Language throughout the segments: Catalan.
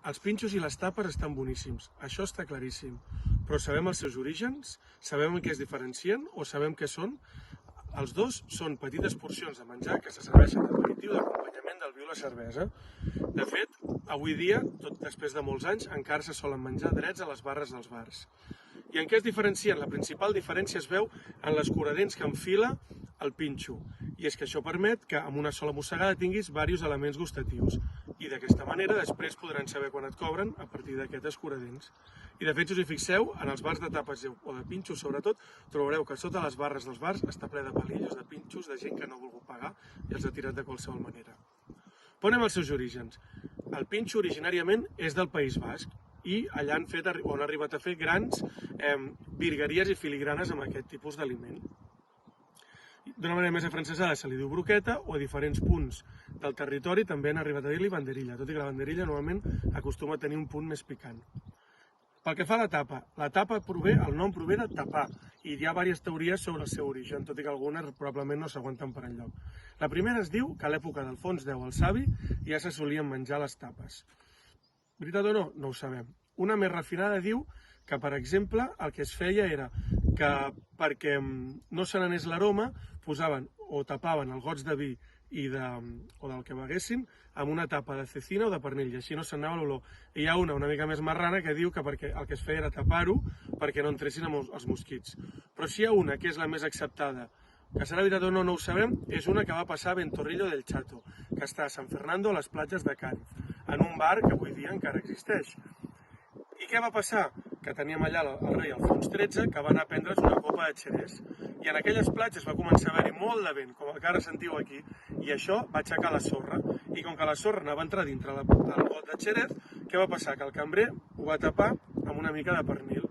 Els pinxos i les tapes estan boníssims, això està claríssim, però sabem els seus orígens, sabem en què es diferencien o sabem què són? Els dos són petites porcions de menjar que se serveixen d'aperitiu d'acompanyament del vi o la cervesa. De fet, avui dia, tot després de molts anys, encara se solen menjar drets a les barres dels bars. I en què es diferencien? La principal diferència es veu en l'escuradents que enfila el pinxo. I és que això permet que amb una sola mossegada tinguis diversos elements gustatius. I d'aquesta manera després podran saber quan et cobren a partir d'aquest escuradents. I de fet, si us hi fixeu, en els bars de tapes o de pinxos sobretot, trobareu que sota les barres dels bars està ple de palillos, de pinxos, de gent que no ha volgut pagar i els ha tirat de qualsevol manera. Però anem als seus orígens. El pinxo originàriament és del País Basc i allà han arribat a fer grans virgueries i filigranes amb aquest tipus d'aliment. D'una manera més afrancesada se li diu broqueta o a diferents punts del territori també han arribat a dir-li banderilla, tot i que la banderilla normalment acostuma a tenir un punt més picant. Pel que fa a la tapa el nom prové de tapar i hi ha diverses teories sobre el seu origen, tot i que algunes probablement no s'aguanten per enlloc. La primera es diu que a l'època d'Alfons X el Savi ja se solien menjar les tapes. Veritat o no? No ho sabem. Una més refinada diu que, per exemple, el que es feia era que perquè no se n'anés l'aroma posaven o tapaven els gots de vi o del que beguessin amb una tapa de cecina o de pernil, i així no se'n anava l'olor. I hi ha una mica més marrana que diu que el que es feia era tapar-ho perquè no entressin els mosquits. Però si hi ha una que és la més acceptada, que serà veritat o no, no ho sabem, és una que va passar a Ventorrillo del Chato, que està a San Fernando, a les platges de Cádiz, en un bar que avui dia encara existeix. I què va passar? Que teníem allà el rei Alfons XIII, que va anar a prendre's una copa de xerès. I en aquelles platges va començar a haver-hi molt de vent, com el que ara sentiu aquí, i això va aixecar la sorra. I com que la sorra anava a entrar dintre del got de xerès, què va passar? Que el cambrer ho va tapar amb una mica de pernil.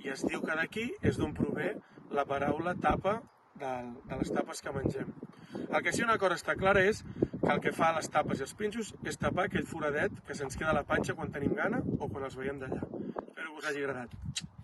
I es diu que d'aquí és d'on prové la paraula tapa de les tapes que mengem. El que sí una cosa està clara és que el que fa les tapes i els pinxos és tapar aquell foradet que se'ns queda a la panxa quan tenim gana o quan els veiem d'allà. Espero que us hagi agradat.